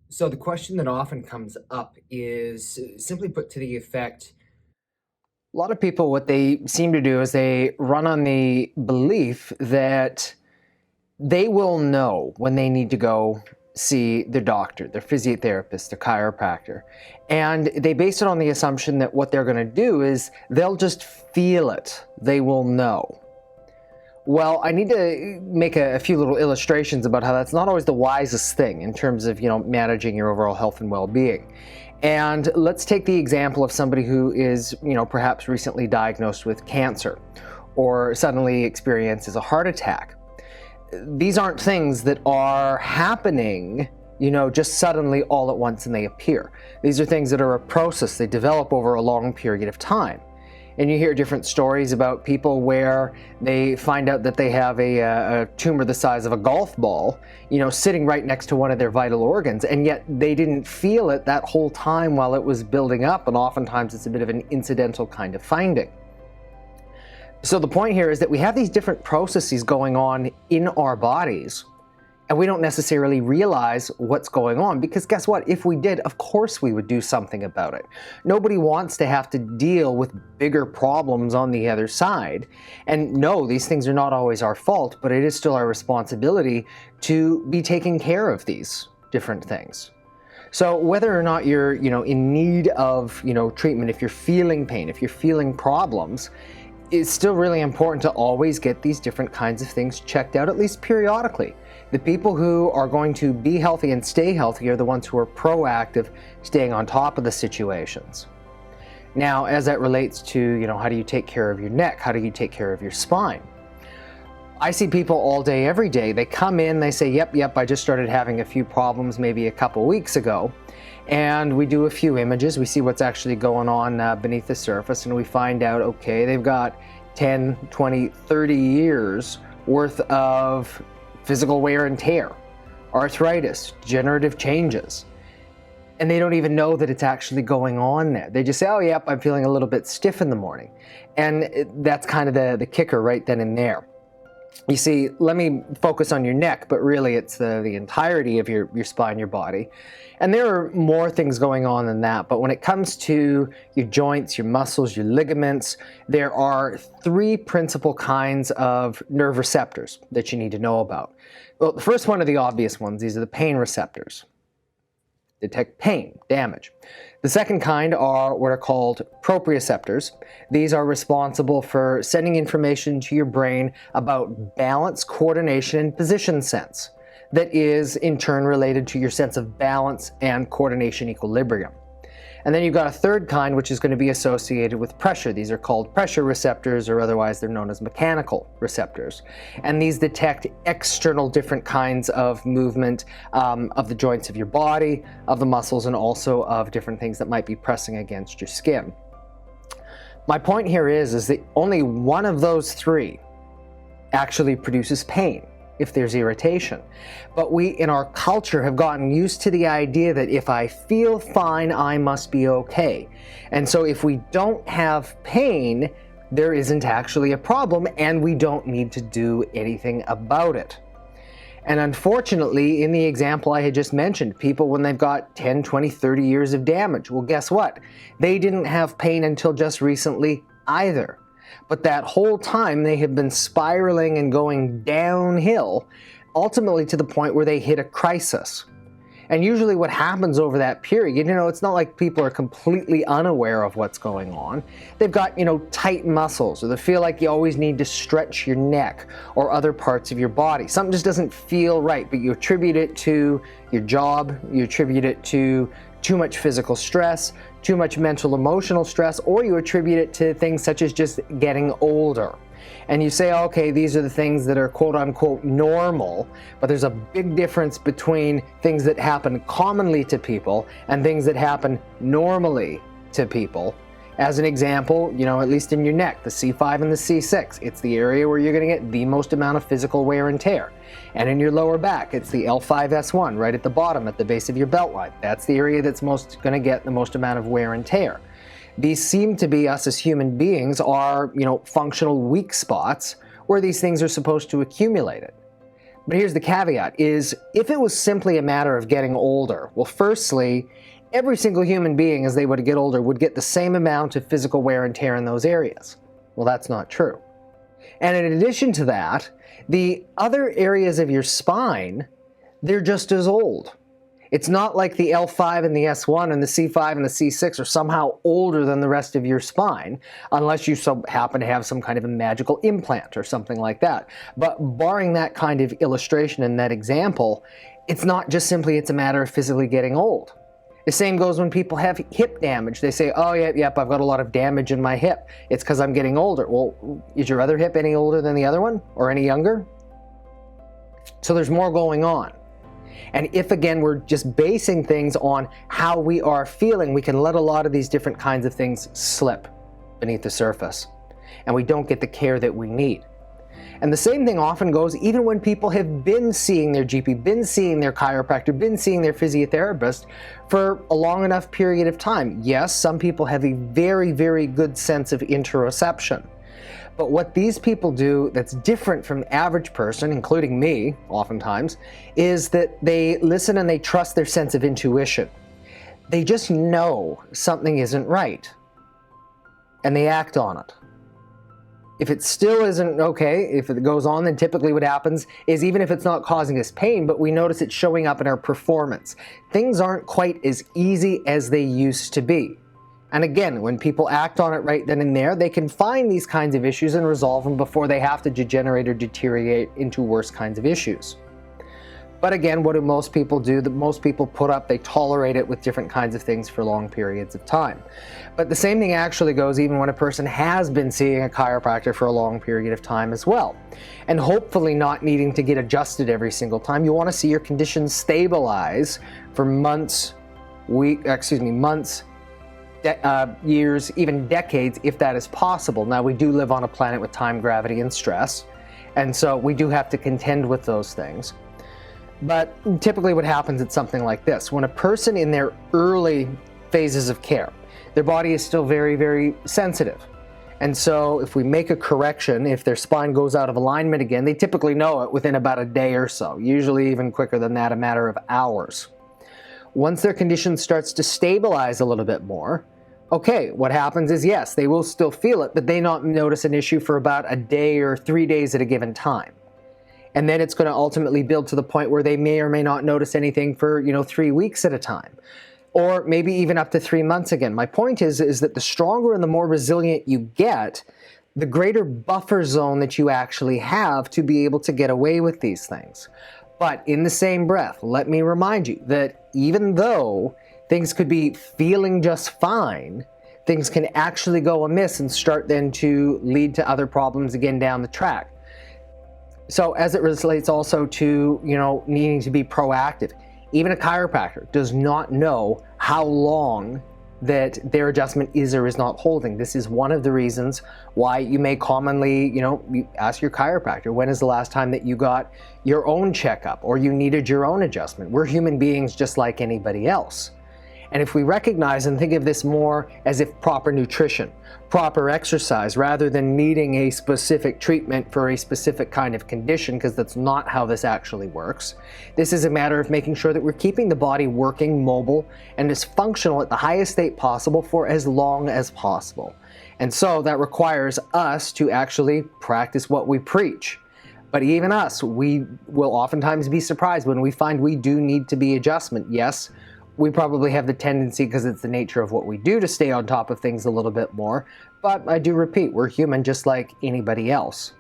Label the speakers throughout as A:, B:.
A: So the question that often comes up is simply put to the effect, a lot of people, what they seem to do is they run on the belief that they will know when they need to go see their doctor, their physiotherapist, their chiropractor. And they base it on the assumption that what they're going to do is they'll just feel it. They will know. Well, I need to make a few little illustrations about how that's not always the wisest thing in terms of, managing your overall health and well-being. And let's take the example of somebody who is, perhaps recently diagnosed with cancer or suddenly experiences a heart attack. These aren't things that are happening, just suddenly all at once and they appear. These are things that are a process. They develop over a long period of time. And you hear different stories about people where they find out that they have a tumor the size of a golf ball, sitting right next to one of their vital organs, and yet they didn't feel it that whole time while it was building up, and oftentimes it's a bit of an incidental kind of finding. So the point here is that we have these different processes going on in our bodies, and we don't necessarily realize what's going on, because guess what? If we did, of course we would do something about it. Nobody wants to have to deal with bigger problems on the other side. And no, these things are not always our fault, but it is still our responsibility to be taking care of these different things. So whether or not you're, in need of, treatment, if you're feeling pain, if you're feeling problems, it's still really important to always get these different kinds of things checked out, at least periodically. The people who are going to be healthy and stay healthy are the ones who are proactive, staying on top of the situations. Now, as that relates to, how do you take care of your neck? How do you take care of your spine? I see people all day, every day. They come in, they say, yep, I just started having a few problems maybe a couple weeks ago. And we do a few images. We see what's actually going on beneath the surface, and we find out, okay, they've got 10, 20, 30 years worth of physical wear and tear, arthritis, degenerative changes. And they don't even know that it's actually going on there. They just say, oh, yep, I'm feeling a little bit stiff in the morning. And that's kind of the kicker right then and there. You see, let me focus on your neck, but really it's the entirety of your spine, your body. And there are more things going on than that, but when it comes to your joints, your muscles, your ligaments, there are three principal kinds of nerve receptors that you need to know about. Well, the first one are the obvious ones. These are the pain receptors. Detect pain, damage. The second kind are what are called proprioceptors. These are responsible for sending information to your brain about balance, coordination, and position sense that is in turn related to your sense of balance and coordination equilibrium. And then you've got a third kind, which is going to be associated with pressure. These are called pressure receptors, or otherwise they're known as mechanical receptors. And these detect external different kinds of movement of the joints of your body, of the muscles, and also of different things that might be pressing against your skin. My point here is that only one of those three actually produces pain if there's irritation. But we, in our culture, have gotten used to the idea that if I feel fine, I must be okay. And so if we don't have pain, there isn't actually a problem, and we don't need to do anything about it. And unfortunately, in the example I had just mentioned, people, when they've got 10, 20, 30 years of damage, well, guess what? They didn't have pain until just recently either. But that whole time they have been spiraling and going downhill, ultimately to the point where they hit a crisis. And usually what happens over that period, it's not like people are completely unaware of what's going on. They've got, tight muscles, or they feel like you always need to stretch your neck or other parts of your body. Something just doesn't feel right, but you attribute it to your job, you attribute it to too much physical stress, too much mental emotional stress, or you attribute it to things such as just getting older. And you say, okay, these are the things that are quote unquote normal, but there's a big difference between things that happen commonly to people and things that happen normally to people. As an example, at least in your neck, the C5 and the C6, it's the area where you're going to get the most amount of physical wear and tear. And in your lower back, it's the L5-S1 right at the bottom at the base of your belt line. That's the area that's most going to get the most amount of wear and tear. These seem to be, us as human beings, are, functional weak spots where these things are supposed to accumulate it. But here's the caveat, is if it was simply a matter of getting older, well, firstly, every single human being as they would get older would get the same amount of physical wear and tear in those areas. Well, that's not true. And in addition to that, the other areas of your spine, they're just as old. It's not like the L5 and the S1 and the C5 and the C6 are somehow older than the rest of your spine, unless you so happen to have some kind of a magical implant or something like that. But barring that kind of illustration and that example, it's not just simply it's a matter of physically getting old. The same goes when people have hip damage. They say, oh, yep, I've got a lot of damage in my hip. It's because I'm getting older. Well, is your other hip any older than the other one or any younger? So there's more going on. And if, again, we're just basing things on how we are feeling, we can let a lot of these different kinds of things slip beneath the surface. And we don't get the care that we need. And the same thing often goes even when people have been seeing their GP, been seeing their chiropractor, been seeing their physiotherapist for a long enough period of time. Yes, some people have a very, very good sense of interoception. But what these people do that's different from the average person, including me, oftentimes, is that they listen and they trust their sense of intuition. They just know something isn't right, and they act on it. If it still isn't okay, if it goes on, then typically what happens is even if it's not causing us pain, but we notice it showing up in our performance. Things aren't quite as easy as they used to be. And again, when people act on it right then and there, they can find these kinds of issues and resolve them before they have to degenerate or deteriorate into worse kinds of issues. But again, what do most people do? That most people put up, they tolerate it with different kinds of things for long periods of time. But the same thing actually goes even when a person has been seeing a chiropractor for a long period of time as well. And hopefully not needing to get adjusted every single time. You want to see your condition stabilize for months, years, even decades, if that is possible. Now, we do live on a planet with time, gravity, and stress, and so we do have to contend with those things. But typically what happens is something like this. When a person in their early phases of care, their body is still very, very sensitive. And so if we make a correction, if their spine goes out of alignment again, they typically know it within about a day or so, usually even quicker than that, a matter of hours. Once their condition starts to stabilize a little bit more, okay, what happens is, yes, they will still feel it, but they not notice an issue for about a day or 3 days at a given time. And then it's going to ultimately build to the point where they may or may not notice anything for, 3 weeks at a time, or maybe even up to 3 months again. My point is that the stronger and the more resilient you get, the greater buffer zone that you actually have to be able to get away with these things. But in the same breath, let me remind you that even though things could be feeling just fine, things can actually go amiss and start then to lead to other problems again down the track. So as it relates also to, needing to be proactive, even a chiropractor does not know how long that their adjustment is or is not holding. This is one of the reasons why you may commonly, you ask your chiropractor, when is the last time that you got your own checkup or you needed your own adjustment? We're human beings just like anybody else. And if we recognize and think of this more as if proper nutrition, proper exercise, rather than needing a specific treatment for a specific kind of condition, because that's not how this actually works. This is a matter of making sure that we're keeping the body working, mobile, and as functional at the highest state possible for as long as possible. And so that requires us to actually practice what we preach. But even us, we will oftentimes be surprised when we find we do need to be adjustment. Yes, we probably have the tendency, because it's the nature of what we do, to stay on top of things a little bit more. But I do repeat, we're human just like anybody else.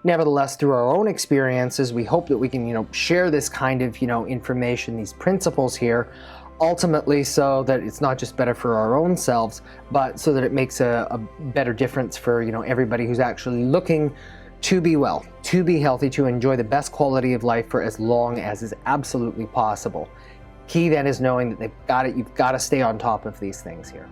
A: Nevertheless, through our own experiences, we hope that we can, share this kind of, information, these principles here, ultimately so that it's not just better for our own selves, but so that it makes a better difference for, everybody who's actually looking to be well, to be healthy, to enjoy the best quality of life for as long as is absolutely possible. Key then is knowing that you've got to stay on top of these things here.